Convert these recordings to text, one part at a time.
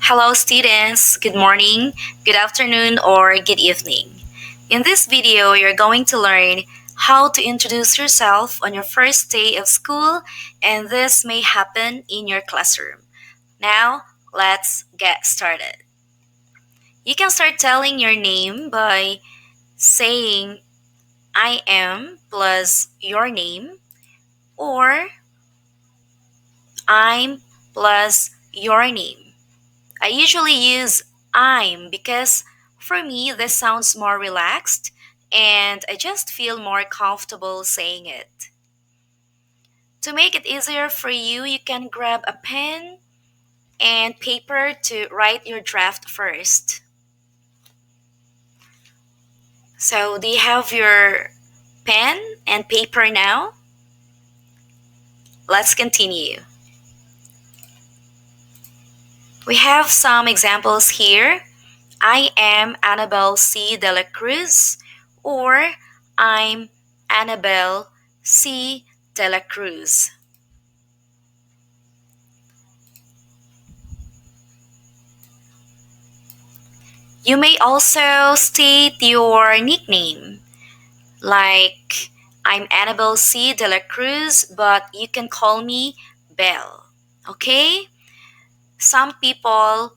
Hello, students. Good morning, good afternoon, or good evening. In this video, you're going to learn how to introduce yourself on your first day of school, and this may happen in your classroom. Now, let's get started. You can start telling your name by saying I am plus your name, or I'm plus your name. I usually use I'm because for me this sounds more relaxed and I just feel more comfortable saying it. To make it easier for you, you can grab a pen and paper to write your draft first. So, do you have your pen and paper now? Let's continue. We have some examples here. I am Annabelle C. De la Cruz, or I'm Annabelle C. De la Cruz. You may also state your nickname, like I'm Annabelle C. De la Cruz, but you can call me Belle. Okay? Some people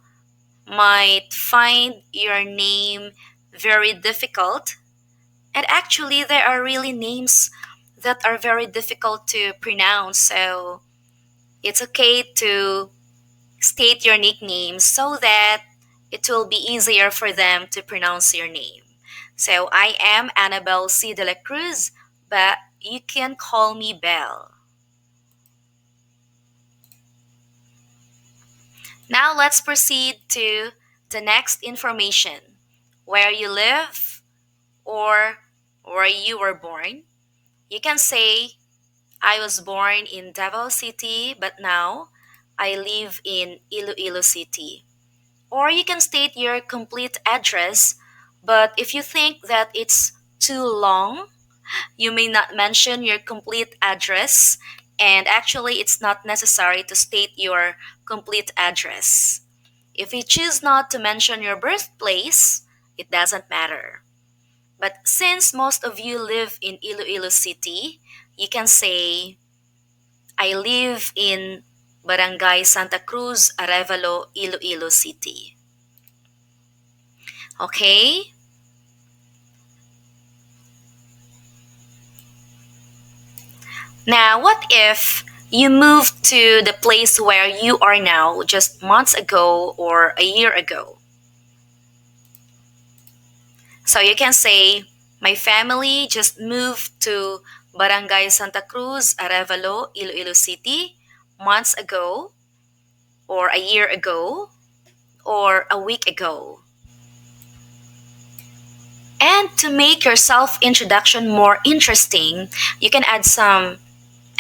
might find your name very difficult. And actually, there are really names that are very difficult to pronounce. So it's okay to state your nickname so that it will be easier for them to pronounce your name. So I am Annabelle C. De la Cruz, but you can call me Belle. Now let's proceed to the next information: where you live or where you were born. You can say I was born in Davao City, but now I live in Iloilo City. Or you can state your complete address, but if you think that it's too long, you may not mention your complete address, and actually, it's not necessary to state your complete address. If you choose not to mention your birthplace, it doesn't matter. But since most of you live in Iloilo City, you can say I live in Barangay Santa Cruz, Arevalo, Iloilo City. Okay? Now, what if you moved to the place where you are now just months ago or a year ago? So you can say, my family just moved to Barangay Santa Cruz, Arevalo, Iloilo City months ago, or a year ago, or a week ago. And to make your self introduction more interesting, you can add some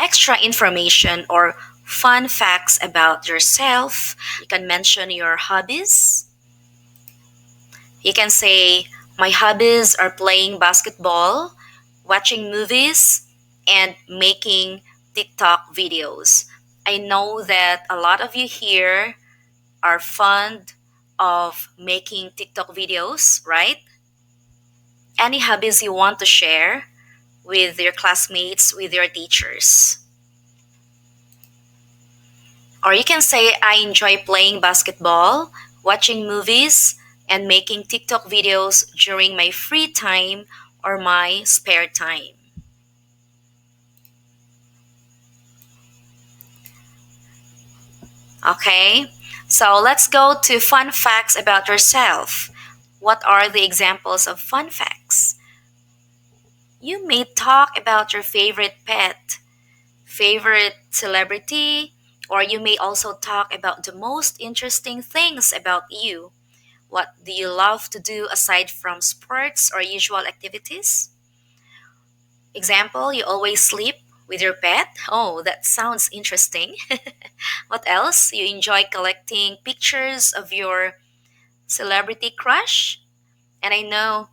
extra information or fun facts about yourself. You can mention your hobbies. You can say, my hobbies are playing basketball, watching movies, and making TikTok videos. I know that a lot of you here are fond of making TikTok videos, right? Any hobbies you want to share with your classmates, with your teachers. Or you can say, I enjoy playing basketball, watching movies, and making TikTok videos during my free time or my spare time. Okay? So let's go to fun facts about yourself. What are the examples of fun facts? You may talk about your favorite pet, favorite celebrity, or you may also talk about the most interesting things about you. What do you love to do aside from sports or usual activities? Example, you always sleep with your pet. Oh, that sounds interesting. What else? You enjoy collecting pictures of your celebrity crush? And I know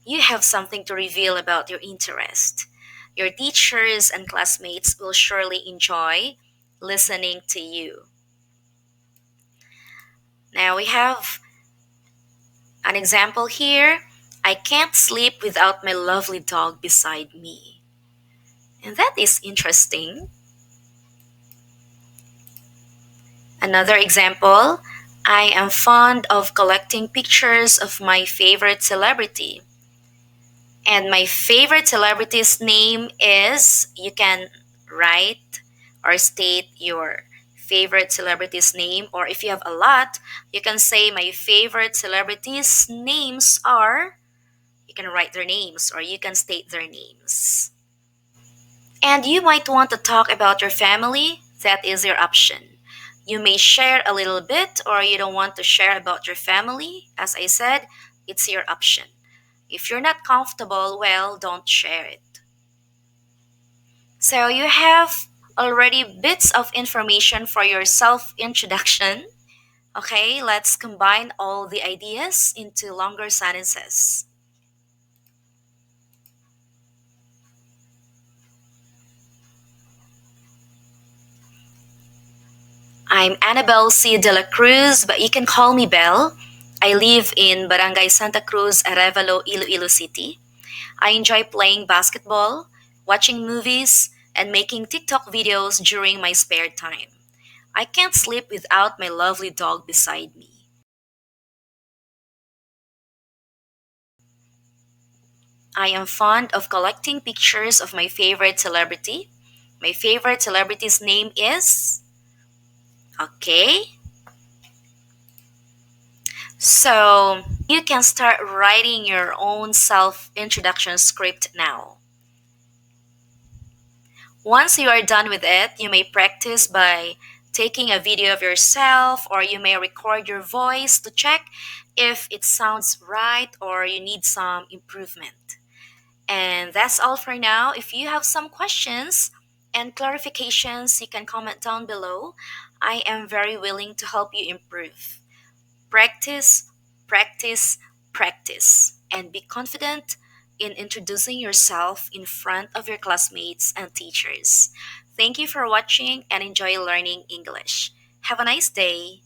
you have something to reveal about your interest. Your teachers and classmates will surely enjoy listening to you. Now we have an example here. I can't sleep without my lovely dog beside me. And that is interesting. Another example, I am fond of collecting pictures of my favorite celebrity. And my favorite celebrity's name is, you can write or state your favorite celebrity's name, or if you have a lot, you can say my favorite celebrities' names are, you can write their names or you can state their names. And you might want to talk about your family, that is your option. You may share a little bit or you don't want to share about your family. As I said, it's your option. If you're not comfortable, well, don't share it. So you have already bits of information for your self introduction. Okay, let's combine all the ideas into longer sentences. I'm Annabelle C. de la Cruz, but you can call me Belle. I live in Barangay Santa Cruz, Arevalo, Iloilo City. I enjoy playing basketball, watching movies, and making TikTok videos during my spare time. I can't sleep without my lovely dog beside me. I am fond of collecting pictures of my favorite celebrity. My favorite celebrity's name is. Okay, so you can start writing your own self introduction script now. Once you are done with it, you may practice by taking a video of yourself or you may record your voice to check if it sounds right or you need some improvement. And that's all for now. If you have some questions and clarifications, you can comment down below. I am very willing to help you improve. Practice, practice, practice, and be confident in introducing yourself in front of your classmates and teachers. Thank you for watching and enjoy learning English. Have a nice day.